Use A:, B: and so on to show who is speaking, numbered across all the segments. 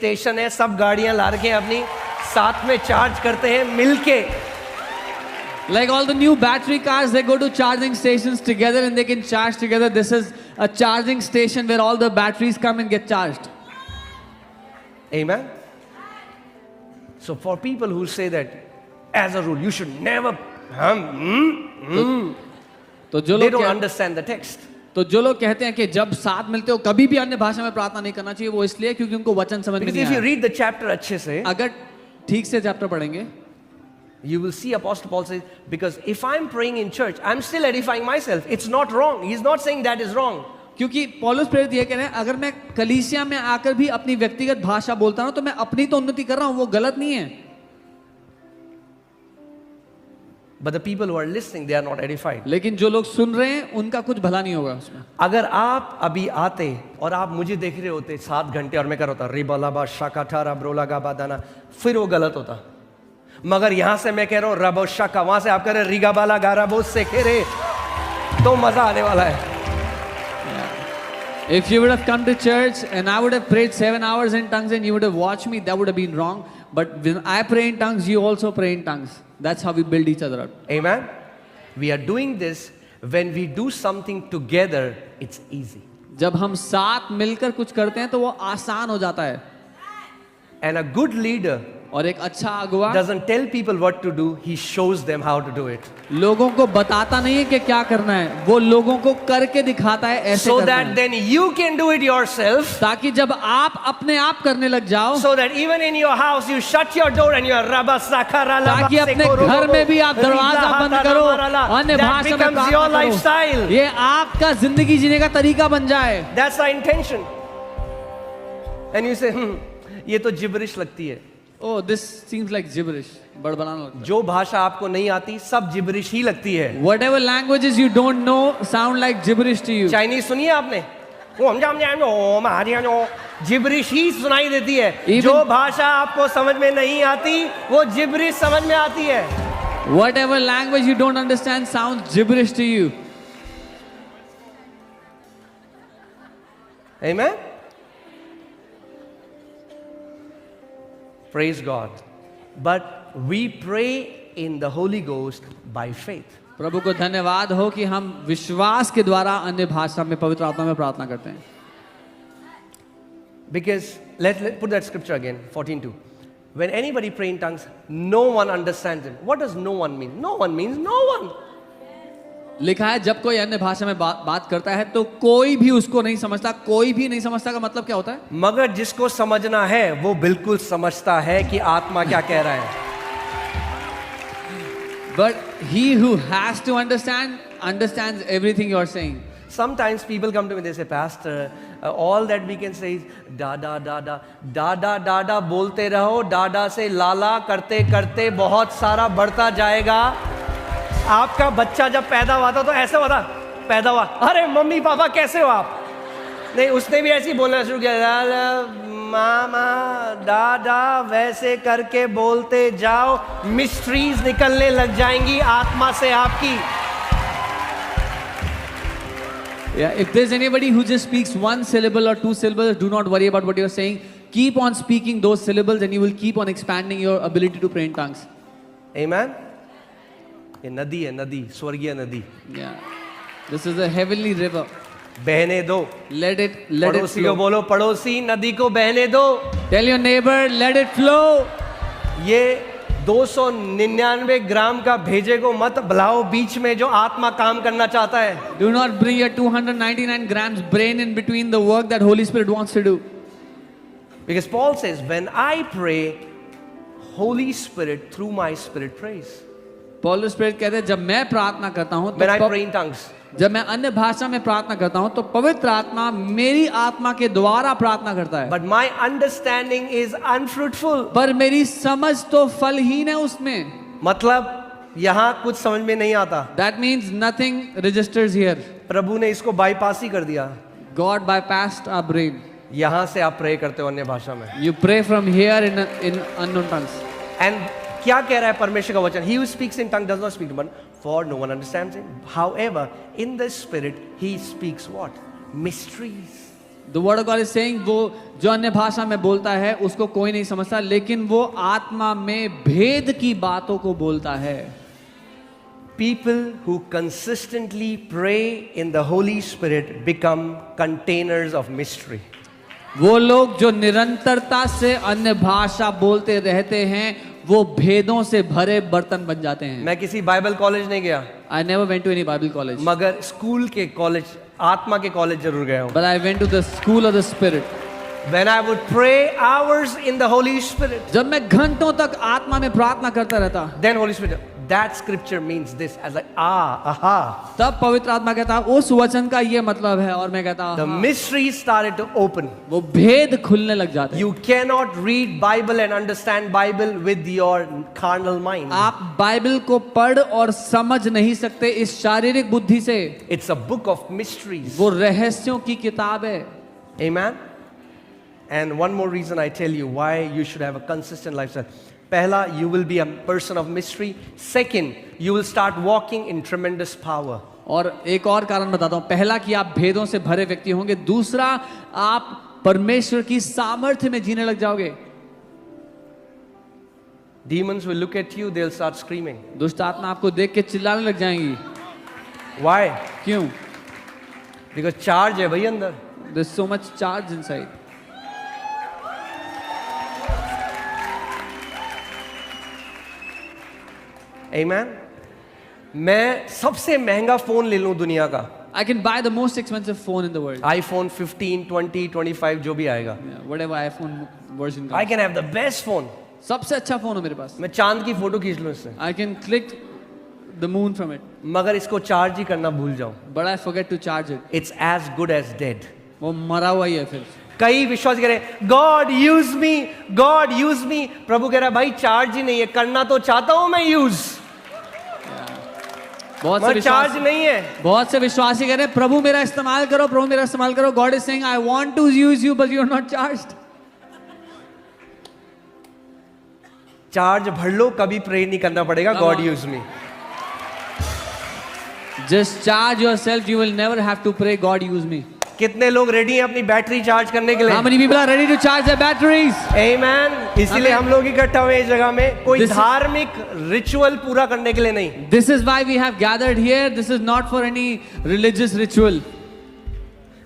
A: Station है, सब गाड़ियां ला रखे हैं अपनी, साथ में चार्ज करते हैं मिलके.
B: Like all the new battery cars, they go to charging stations together and they can charge together. This is a charging station where all the batteries come and get charged.
A: Amen. So for people who say that as a rule you should never
B: तो जो
A: they
B: लोग
A: don't understand the text.
B: तो जो लोग कहते हैं कि जब साथ मिलते हो कभी भी अन्य भाषा में प्रार्थना नहीं करना चाहिए, वो इसलिए क्योंकि उनको वचन समझ में
A: Because
B: नहीं
A: if you
B: आया.
A: read the chapter अच्छे से,
B: अगर ठीक से चैप्टर पढ़ेंगे,
A: you will see Apostle Paul says, because if I'm praying in church, I'm still edifying myself. It's not wrong. He's not saying that is wrong.
B: क्योंकि पौलुस प्रेरित ये कह रहे हैं, अगर मैं कलीसिया में आकर भी अपनी व्यक्तिगत भाषा बोलता हूं तो मैं अपनी तो उन्नति कर रहा हूं, वो गलत नहीं है.
A: But the people who are listening, they are not edified.
B: लेकिन जो लोग सुन रहे हैं उनका कुछ भला नहीं होगा उसमें.
A: अगर आप अभी आते और आप मुझे देख रहे होते 7 घंटे और मैं कर होता रिबालाबा शाकाठारा ब्रोलागा बादाना, फिर वो गलत होता. मगर यहां से मैं कह रहा हूं रबो शाका, वहां से आप कह रहे रिगाबाला गाराबो से कह रहे, तो मजा आने वाला है.
B: If you would have come to church and I would have prayed 7 hours in tongues and you would have watched me, that would have been wrong. But when I pray in tongues, you also pray in tongues. That's how we build each other up.
A: Amen. We are doing this when we do something together, it's easy.
B: जब हम साथ मिलकर कुछ करते हैं तो वो आसान हो जाता है.
A: And a good leader
B: और एक अच्छा अगुवा
A: doesn't tell people what to do, he shows them how to do it.
B: लोगों को बताता नहीं है कि क्या करना है, वो लोगों को करके दिखाता है ऐसे
A: So
B: करना
A: that
B: है.
A: then you can do it yourself.
B: ताकि जब आप अपने आप करने लग जाओ,
A: So that even in your house you shut your door and you are rabba sakara laba
B: ताकि अपने घर में भी आप दरवाजा बंद करो, अन्य
A: that
B: भाषा में
A: becomes your
B: प्रार्थना
A: lifestyle.
B: करो. ये आपका जिंदगी जीने का तरीका बन जाए.
A: That's the intention. And you say, ये तो gibberish लगती है.
B: Oh, this seems like gibberish. बड़बड़ाना लगता है.
A: जो भाषा आपको नहीं आती सब gibberish ही लगती है.
B: Whatever languages you don't know sound like gibberish to you.
A: Chinese सुनिए आपने, जिब्रिश ही सुनाई देती है. जो भाषा आपको समझ में नहीं आती वो जिब्रिश समझ में आती है.
B: Whatever language you don't understand sounds gibberish to you.
A: Amen. Praise God. But we pray in the Holy Ghost by faith.
B: प्रभु को धन्यवाद हो कि हम विश्वास के द्वारा अन्य भाषा में पवित्र आत्मा में प्रार्थना करते हैं.
A: Because let's put that scripture again, 14:2. When anybody pray in tongues, no one understands him. What does no one mean? No one means no one.
B: लिखा है जब कोई अन्य भाषा में बात करता है तो कोई भी उसको नहीं समझता. कोई भी नहीं समझता का मतलब क्या होता है?
A: मगर जिसको समझना है वो बिल्कुल समझता है कि आत्मा क्या कह रहा है.
B: But he who has to understand understands everything you are saying.
A: Sometimes people come to me, they say, Pastor, all that we can say is da da da da da da da da. बोलते रहो, डाडा से लाला करते करते बहुत सारा बढ़ता जाएगा. आपका बच्चा जब पैदा हुआ था तो ऐसे हुआ था, पैदा हुआ, अरे मम्मी पापा कैसे हो आप? नहीं, उसने भी ऐसे ही बोलना शुरू किया, मामा दादा, वैसे करके बोलते जाओ, मिस्ट्रीज निकलने लग जाएंगी आत्मा से आपकी.
B: Yeah, if there's anybody who just speaks one syllable or 2 syllables, do not worry about what you're saying. Keep on speaking those syllables and you will keep on expanding your ability to pray in tongues.
A: Amen. ये नदी है, नदी, स्वर्गीय नदी.
B: Yeah. This is a heavenly river.
A: बहने दो.
B: Let it
A: पड़ोसी को
B: flow.
A: बोलो, पड़ोसी नदी को बहने दो.
B: Tell your neighbor, let it flow.
A: ये 299 ग्राम का भेजे को मत बुलाओ बीच में जो आत्मा काम करना चाहता है.
B: Do not bring your 299 grams brain in between the work that Holy Spirit wants to do.
A: Because Paul says, when I pray, Holy Spirit through my spirit prays.
B: Paul Spirit कहते हैं जब मैं प्रार्थना करता हूँ
A: When I pray in tongues,
B: जब मैं अन्य भाषा में प्रार्थना करता हूँ तो पवित्र आत्मा मेरी आत्मा के द्वारा प्रार्थना करता है.
A: but my understanding is unfruitful.
B: पर मेरी समझ तो फलहीन है उसमें.
A: मतलब यहाँ कुछ समझ में नहीं आता.
B: That means nothing registers here.
A: प्रभु ने इसको बाईपास ही कर दिया.
B: God bypassed our brain.
A: यहाँ से आप प्रे करते हो अन्य भाषा में.
B: You pray from here in unknown tongues.
A: And क्या कह रहा है परमेश्वर का वचन? He who speaks in tongue does not speak to one, for no one understands him. However, in the spirit he speaks what? Mysteries.
B: The word of God is saying वो जो अन्य भाषा में बोलता है उसको कोई नहीं समझता, लेकिन वो आत्मा में भेद की बातों को बोलता है.
A: People who consistently pray in the Holy Spirit become containers of mystery.
B: वो लोग जो निरंतरता से अन्य भाषा बोलते रहते हैं वो भेदों से भरे बर्तन बन जाते हैं.
A: मैं किसी बाइबल कॉलेज नहीं गया,
B: I never went to any Bible college,
A: मगर स्कूल के कॉलेज, आत्मा के कॉलेज जरूर गया हूँ.
B: but I went to the school of the Spirit.
A: When I would pray hours in the Holy Spirit,
B: जब मैं घंटों तक आत्मा में प्रार्थना करता रहता,
A: then Holy Spirit, that scripture means this. I was like, aha.
B: तब पवित्र आत्मा कहता उस वचन का ये मतलब है, और मैं कहता
A: The mysteries started to open.
B: वो भेद खुलने लग जाते हैं.
A: You cannot read Bible and understand Bible with your carnal mind.
B: आप बाइबल को पढ़ और समझ नहीं सकते इस शारीरिक बुद्धि से.
A: It's a book of mysteries.
B: वो रहस्यों की किताब है.
A: Amen. And one more reason I tell you why you should have a consistent lifestyle. Pehla, you will be a person of mystery. Second, you will start walking in tremendous power.
B: और एक और कारण बताता हूं. पहला कि आप भेदों से भरे व्यक्ति होंगे. दूसरा, आप परमेश्वर की सामर्थ्य में जीने लग जाओगे.
A: Demons will look at you, they'll start screaming.
B: दुष्ट आत्मा आपको देख के चिल्लाने लग जाएंगी.
A: Why?
B: क्यों?
A: Because charge है भाई अंदर.
B: There's so much charge inside.
A: Amen. मैं सबसे महंगा फोन ले लूं दुनिया का.
B: I can buy the most expensive phone in the world.
A: iPhone 15, 20, 25 जो भी आएगा.
B: Yeah, whatever iPhone version
A: I
B: comes.
A: can have the best phone.
B: सबसे अच्छा फोन हो मेरे पास.
A: मैं चांद की फोटो खींच लूं इससे.
B: I can click the moon from it,
A: मगर इसको चार्ज ही करना भूल जाऊं.
B: but I forget to charge it.
A: It's as good as dead.
B: वो मरा हुआ ही है फिर.
A: कई विश्वास कह रहे हैं God use me, God use me. प्रभु कह रहा है भाई चार्ज ही नहीं है, करना तो चाहता हूं मैं यूज,
B: बहुत
A: चार्ज नहीं है.
B: बहुत से विश्वासी कह रहे हैं प्रभु मेरा इस्तेमाल करो, प्रभु मेरा इस्तेमाल करो. God is saying I want to use you but you are not charged.
A: Charge भर लो, कभी प्रे नहीं करना पड़ेगा God use me.
B: Just charge yourself, you will never have to pray God use me.
A: कितने लोग रेडी हैं अपनी बैटरी चार्ज करने के लिए?
B: How many people are ready to charge their batteries?
A: Amen. इसीलिए हम लोग इकट्ठा हुए इस जगह में, कोई धार्मिक रिचुअल पूरा करने के लिए नहीं.
B: This is why we have gathered here. This is not for any religious ritual.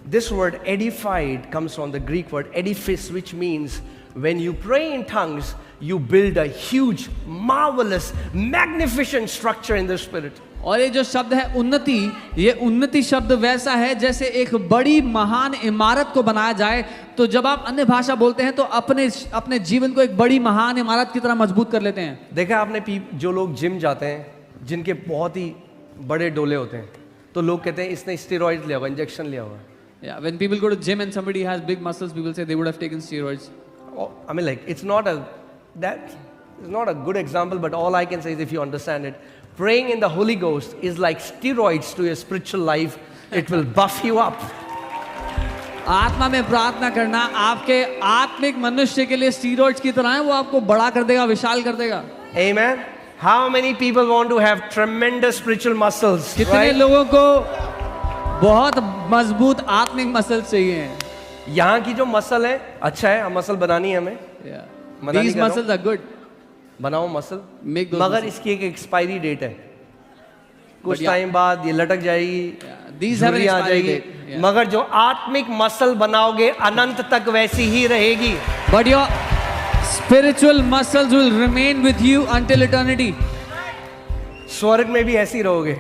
A: This word edified comes from the Greek word edifice, which means when you pray in tongues, you build a huge, marvelous, magnificent structure in the spirit.
B: और ये जो शब्द है उन्नति, ये उन्नति शब्द वैसा है जैसे एक बड़ी महान इमारत को बनाया जाए. तो जब आप अन्य भाषा बोलते हैं तो अपने जीवन को एक बड़ी महान इमारत की तरह मजबूत कर लेते हैं.
A: देखा आपने जो लोग जिम जाते हैं, जिनके बहुत ही बड़े डोले होते हैं, तो लोग कहते हैं इसने स्टेरॉइड लिया हुआ, इंजेक्शन लिया हुआ.
B: Yeah, when people go to gym and somebody has big muscles, people say they would have taken steroids.
A: I mean, like, it's not a good example, but all I can say is if you understand it, praying in the Holy Ghost is like steroids to your spiritual life. It will buff you up.
B: आत्मा में प्रार्थना करना आपके आत्मिक मनुष्य के लिए steroids की तरह है. वो आपको बड़ा कर देगा, विशाल कर देगा.
A: Amen. How many people want to have tremendous spiritual muscles?
B: कितने
A: Right?
B: लोगों को बहुत मजबूत आत्मिक मसल चाहिए हैं.
A: यहाँ की जो मसल है अच्छा है, मसल बनानी है हमें. मना नहीं
B: These
A: कर रहा
B: muscles are good.
A: बनाओ मसल,
B: Make those
A: मगर
B: muscles.
A: इसकी एक एक्सपायरी डेट है. कुछ
B: But
A: टाइम बाद ये लटक जाएगी,
B: These have an
A: झुर्री आ
B: expiry
A: जाएगी.
B: date. Yeah.
A: मगर जो आत्मिक मसल बनाओगे अनंत तक वैसी ही रहेगी.
B: But your spiritual muscles will remain with you until eternity.
A: स्वर्ग में भी ऐसी रहोगे.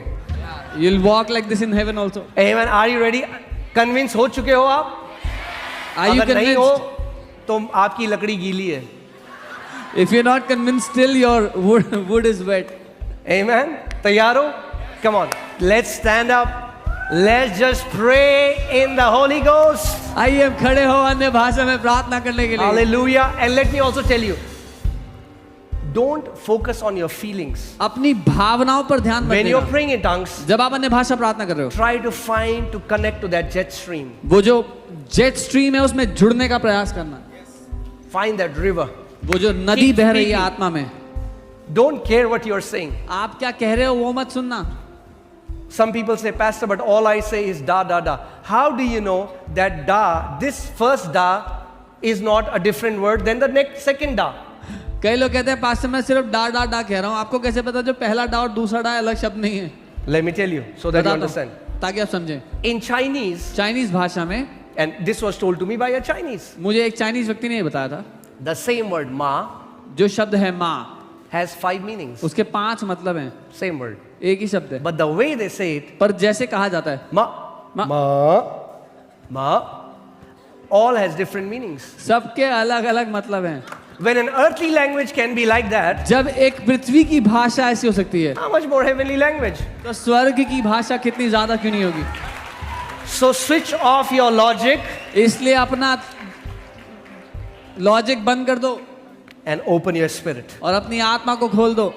B: You'll walk like this in heaven also.
A: Amen. Are you ready? Convince हो चुके हो आप?
B: Are you
A: अगर नहीं हो
B: convinced?
A: तो आपकी लकड़ी गीली है.
B: If you're not convinced, still your wood is wet.
A: Amen. तैयार हो? Come on. Let's stand up. Let's just pray in the Holy Ghost.
B: आइए हम खड़े हो अन्य भाषा में प्रार्थना करने के लिए.
A: Hallelujah. And let me also tell you, don't focus on your feelings.
B: अपनी भावनाओं पर ध्यान मत
A: When you're
B: देना.
A: praying in tongues,
B: जब आप अन्य भाषा प्रार्थना कर रहे हो,
A: try to find to connect to that jet stream.
B: वो जो जेट स्ट्रीम है उसमें जुड़ने का प्रयास करना.
A: Find that river.
B: वो जो नदी
A: Keep
B: बह रही है
A: speaking.
B: आत्मा में,
A: Don't care what you're saying.
B: आप क्या कह रहे हो वो मत सुनना.
A: Some people say, Pastor, but all I say is da da da. how do you know that da, this first da, is not a different word than the next second da?
B: कई लोग कहते हैं pastor मैं सिर्फ डा डा डा कह रहा हूँ, आपको कैसे पता जो पहला डा और दूसरा डा अलग शब्द नहीं है?
A: Let me tell you so that you
B: बताता हूं,
A: understand.
B: ताकि आप समझें।
A: In Chinese,
B: चाइनीज भाषा में,
A: and this was told to me by a Chinese,
B: मुझे एक चाइनीज व्यक्ति ने ये बताया था,
A: the same word ma
B: जो शब्द है माँ,
A: has 5 meanings.
B: उसके 5 मतलब हैं,
A: Same word.
B: एक ही शब्द है,
A: But the way they say it,
B: पर जैसे कहा जाता है
A: ma,
B: Ma.
A: ma, all has different meanings.
B: सबके अलग अलग मतलब हैं।
A: When an earthly language can be like that,
B: जब एक पृथ्वी की भाषा ऐसी हो सकती है,
A: how much more heavenly language?
B: तो स्वर्ग की भाषा कितनी ज्यादा क्यों नहीं होगी?
A: So switch off your logic
B: इसलिए अपना लॉजिक बंद कर दो
A: and open your spirit.
B: और अपनी आत्मा को खोल दो।